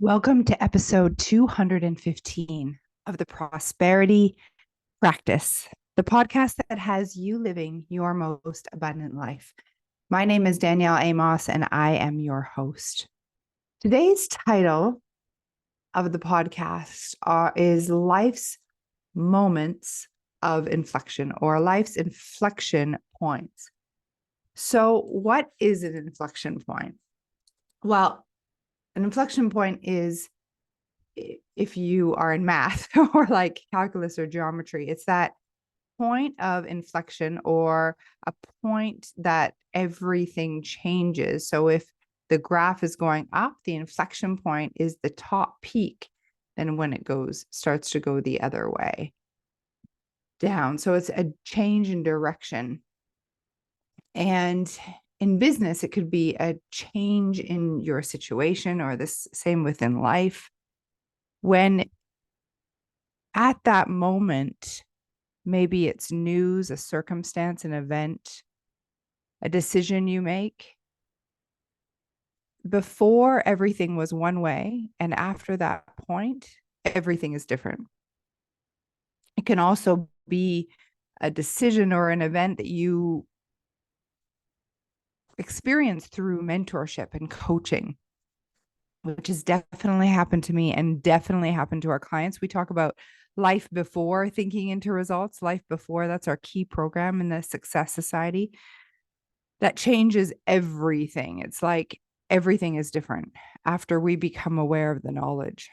Welcome to episode 215 of the Prosperity Practice, the podcast that has you living your most abundant life. My name is Danielle Amos, and I am your host. Today's title of the podcast is Life's Moments of Inflection, or Life's Inflection Points. So, what is an inflection point? Well, an inflection point is, if you are in math or like calculus or geometry, it's that point of inflection or a point that everything changes. So if the graph is going up, the inflection point is the top peak. Then when it starts to go the other way down. So it's a change in direction. And in business, it could be a change in your situation, or the same within life. When at that moment, maybe it's news, a circumstance, an event, a decision you make. Before, everything was one way, and after that point, everything is different. It can also be a decision or an event that you experience through mentorship and coaching, which has definitely happened to me and definitely happened to our clients. We talk about life before thinking into results. Life before, that's our key program in the Success Society. That changes everything. It's like everything is different after we become aware of the knowledge.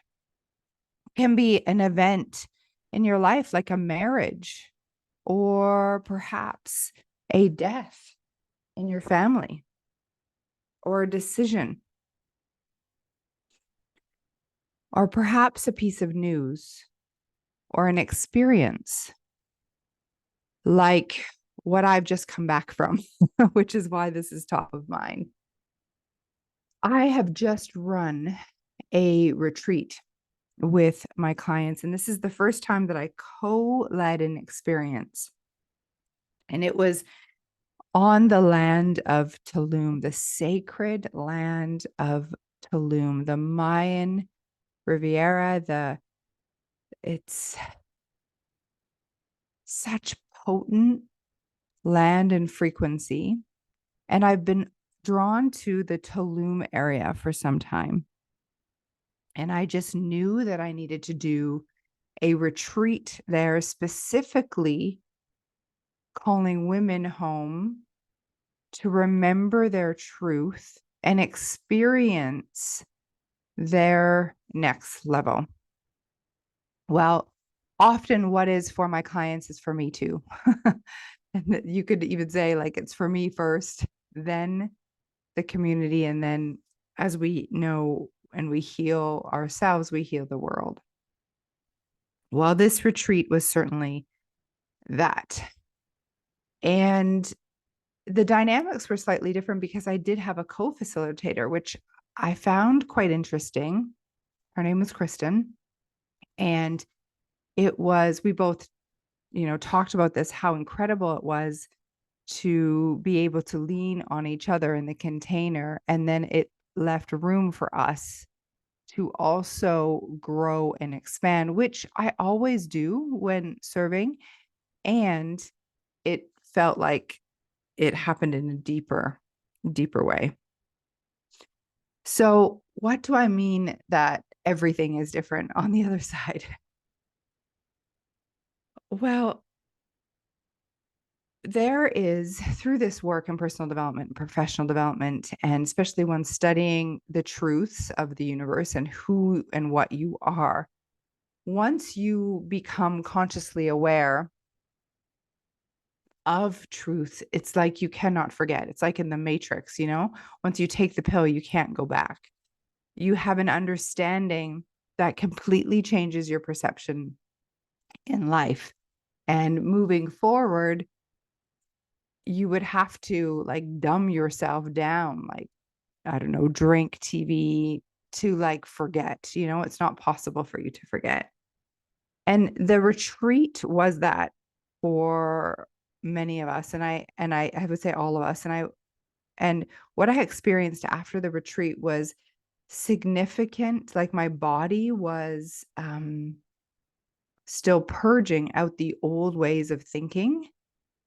It can be an event in your life, like a marriage, or perhaps a death in your family, or a decision, or perhaps a piece of news, or an experience like what I've just come back from, which is why this is top of mind. I have just run a retreat with my clients, and this is the first time that I co-led an experience. And it was on the land of Tulum, the sacred land of Tulum, the Mayan Riviera. It's such potent land and frequency. And I've been drawn to the Tulum area for some time. And I just knew that I needed to do a retreat there, specifically calling women home to remember their truth and experience their next level. Well, often what is for my clients is for me too. And you could even say, like, it's for me first, then the community, and then as we know and we heal ourselves, we heal the world. Well, this retreat was certainly that. And the dynamics were slightly different because I did have a co-facilitator, which I found quite interesting. Her name was Kristen. And we both, talked about this, how incredible it was to be able to lean on each other in the container. And then it left room for us to also grow and expand, which I always do when serving. And it felt like it happened in a deeper way. So, what do I mean that everything is different on the other side? Well, there is, through this work in personal development and professional development, and especially when studying the truths of the universe and who and what you are, once you become consciously aware of truth, it's like you cannot forget. It's like in the Matrix, once you take the pill, you can't go back. You have an understanding that completely changes your perception in life. And moving forward, you would have to like dumb yourself down, like, I don't know, drink TV to like forget, it's not possible for you to forget. And the retreat was that for many of us. And I would say all of us. And what I experienced after the retreat was significant, like my body was still purging out the old ways of thinking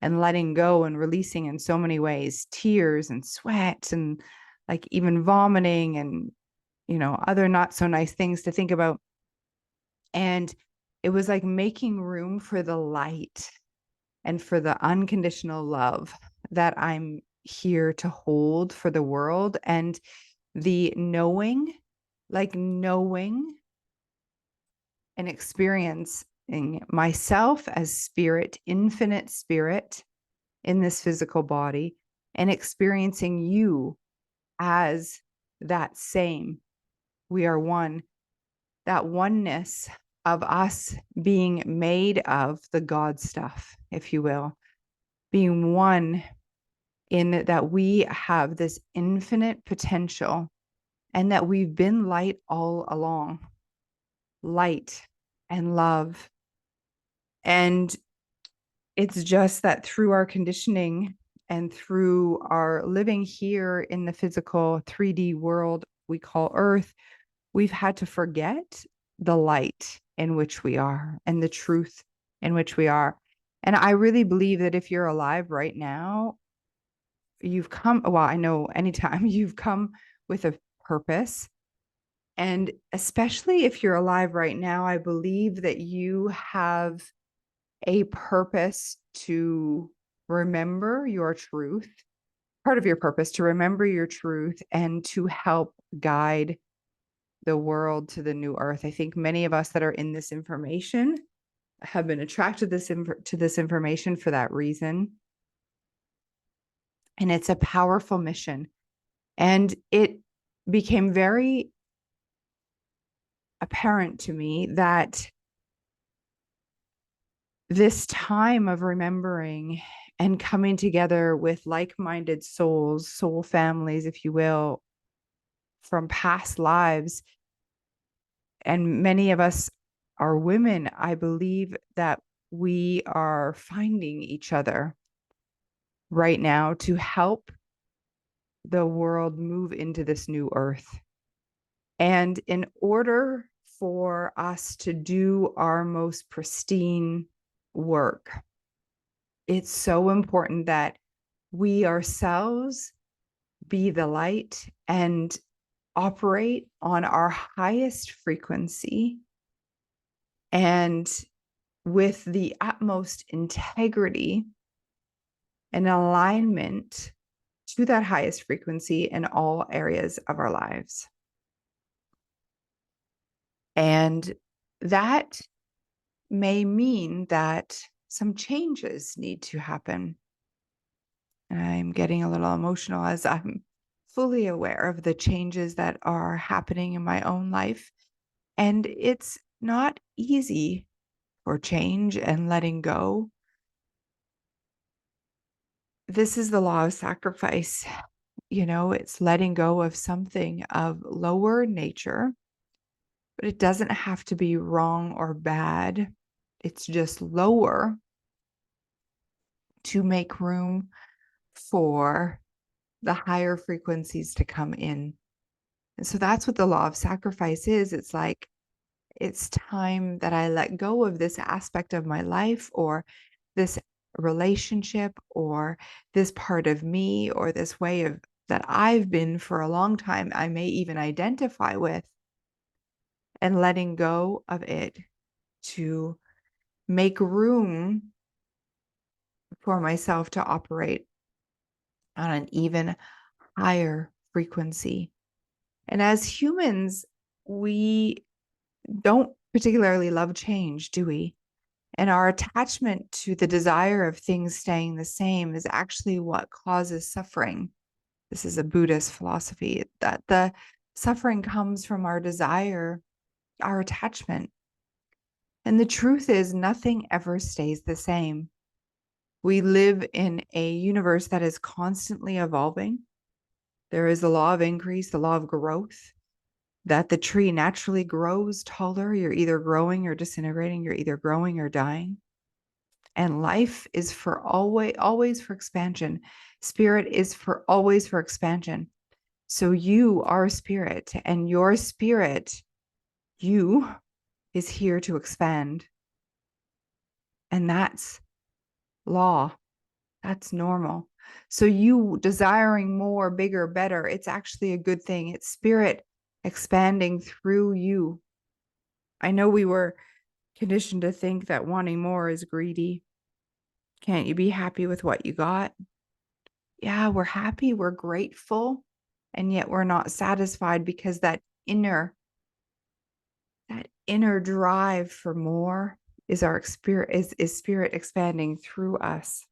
and letting go and releasing in so many ways, tears and sweat and like even vomiting and, other not so nice things to think about. And it was like making room for the light and for the unconditional love that I'm here to hold for the world. And the knowing, like knowing and experiencing myself as spirit, infinite spirit in this physical body, and experiencing you as that same. We are one, that oneness of us being made of the God stuff, if you will, being one in that we have this infinite potential and that we've been light all along, light and love. And it's just that through our conditioning and through our living here in the physical 3D world we call Earth, we've had to forget the light in which we are and the truth in which we are. And I really believe that if you're alive right now, you've come, well, I know anytime you've come with a purpose. And especially if you're alive right now, I believe that you have a purpose to remember your truth, part of your purpose to remember your truth and to help guide the world to the new earth. I think many of us that are in this information have been attracted to this information for that reason. And it's a powerful mission. And it became very apparent to me that this time of remembering and coming together with like-minded souls, soul families, if you will, from past lives, and many of us are women, I believe that we are finding each other right now to help the world move into this new earth. And in order for us to do our most pristine work, it's so important that we ourselves be the light and operate on our highest frequency and with the utmost integrity and alignment to that highest frequency in all areas of our lives. And that may mean that some changes need to happen. And I'm getting a little emotional as I'm fully aware of the changes that are happening in my own life. And it's not easy for change and letting go. This is the law of sacrifice. It's letting go of something of lower nature, but it doesn't have to be wrong or bad. It's just lower to make room for the higher frequencies to come in. And so that's what the law of sacrifice is. It's like, it's time that I let go of this aspect of my life or this relationship or this part of me or this way of that I've been for a long time, I may even identify with, and letting go of it to make room for myself to operate on an even higher frequency. And as humans, we don't particularly love change, do we? And our attachment to the desire of things staying the same is actually what causes suffering. This is a Buddhist philosophy that the suffering comes from our desire, our attachment. And the truth is, nothing ever stays the same. We live in a universe that is constantly evolving. There is the law of increase, the law of growth, that the tree naturally grows taller. You're either growing or disintegrating. You're either growing or dying. And life is for always for expansion. Spirit is for always for expansion. So you are a spirit, and your spirit, you, is here to expand. And that's law. That's normal. So you desiring more, bigger, better, it's actually a good thing. It's spirit expanding through you. I know we were conditioned to think that wanting more is greedy. Can't you be happy with what you got? Yeah, we're happy, we're grateful, and yet we're not satisfied because that inner drive for more is our spirit is spirit expanding through us.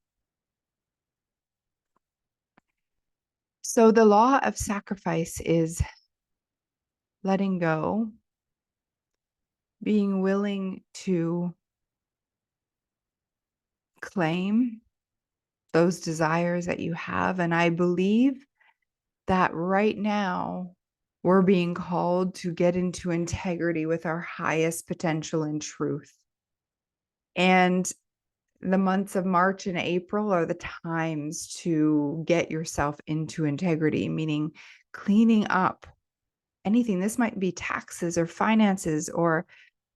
So the law of sacrifice is letting go, being willing to claim those desires that you have. And I believe that right now we're being called to get into integrity with our highest potential and truth. And the months of March and April are the times to get yourself into integrity, meaning cleaning up anything. This might be taxes or finances, or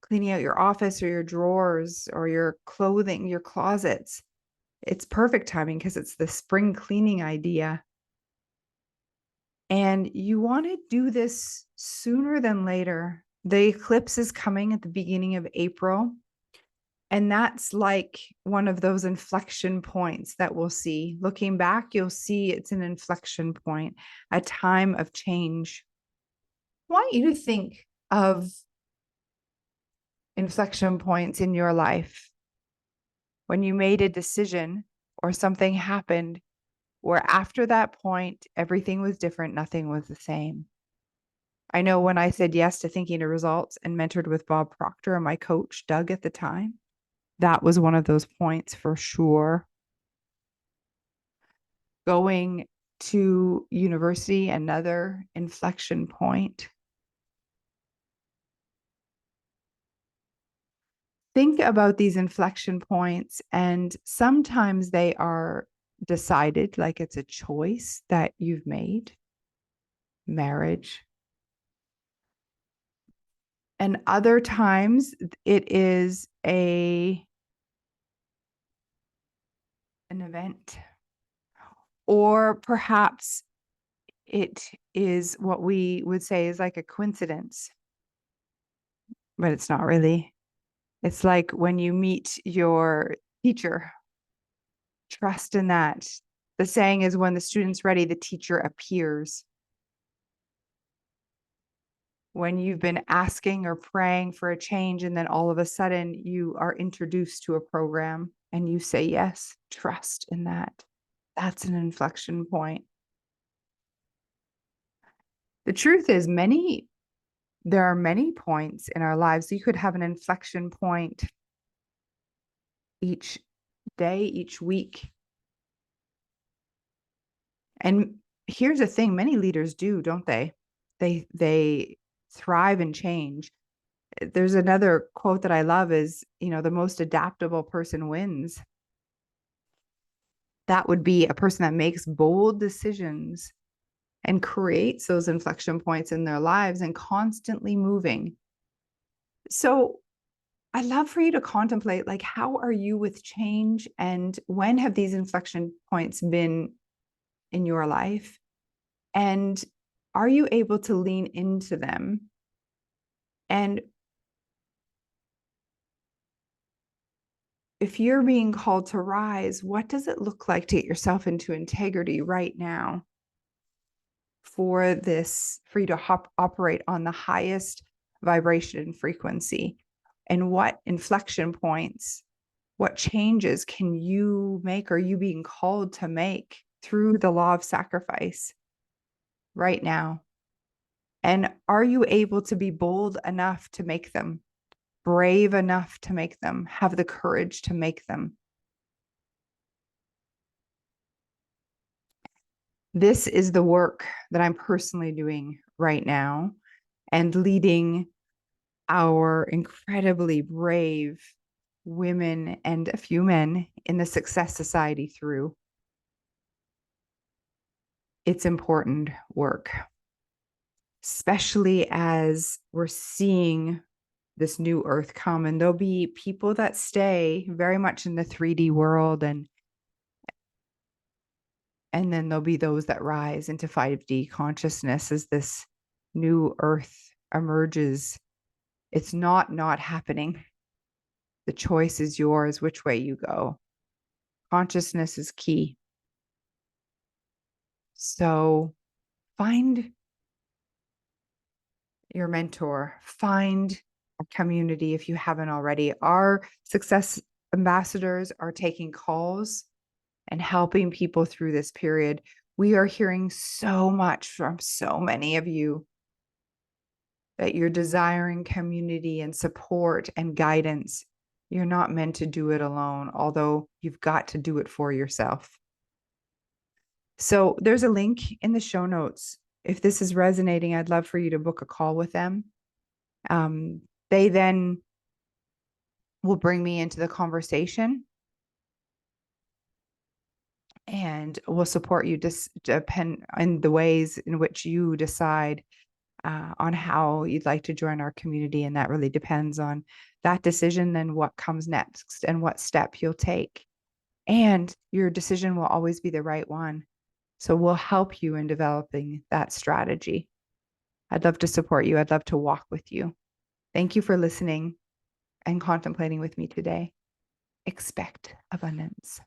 cleaning out your office or your drawers or your clothing, your closets. It's perfect timing because it's the spring cleaning idea. And you want to do this sooner than later. The eclipse is coming at the beginning of April. And that's like one of those inflection points that we'll see. Looking back, you'll see it's an inflection point, a time of change. I want you to think of inflection points in your life when you made a decision or something happened where after that point, everything was different, nothing was the same. I know when I said yes to thinking of results and mentored with Bob Proctor and my coach, Doug, at the time, that was one of those points for sure. Going to university, another inflection point. Think about these inflection points, and sometimes they are decided, like it's a choice that you've made. Marriage. And other times it is an event, or perhaps it is what we would say is like a coincidence, but it's not really. It's like when you meet your teacher, trust in that. The saying is, when the student's ready, the teacher appears. When you've been asking or praying for a change, and then all of a sudden you are introduced to a program and you say yes, trust in that. That's an inflection point. The truth is, there are many points in our lives. You could have an inflection point each day, each week. And here's the thing, many leaders do, don't they? They thrive in change. There's another quote that I love is, the most adaptable person wins. That would be a person that makes bold decisions and creates those inflection points in their lives and constantly moving. So I'd love for you to contemplate, like, how are you with change, and when have these inflection points been in your life? And are you able to lean into them? And if you're being called to rise, what does it look like to get yourself into integrity right now for you to operate on the highest vibration and frequency? And what inflection points, what changes can you make, or are you being called to make through the law of sacrifice right now? And are you able to be bold enough to make them, brave enough to make them, have the courage to make them? This is the work that I'm personally doing right now, and leading our incredibly brave women and a few men in the Success Society through. It's important work. especially as we're seeing this new earth come, and there'll be people that stay very much in the 3D world, and then there'll be those that rise into 5D consciousness as this new earth emerges. It's not happening. The choice is yours which way you go. Consciousness is key. So find your mentor, find a community if you haven't already. Our success ambassadors are taking calls and helping people through this period. We are hearing so much from so many of you that you're desiring community and support and guidance. You're not meant to do it alone, although you've got to do it for yourself. So there's a link in the show notes. If this is resonating, I'd love for you to book a call with them. They then will bring me into the conversation and will support you depend on the ways in which you decide on how you'd like to join our community. And that really depends on that decision and what comes next and what step you'll take. And your decision will always be the right one. So we'll help you in developing that strategy. I'd love to support you. I'd love to walk with you. Thank you for listening and contemplating with me today. Expect abundance.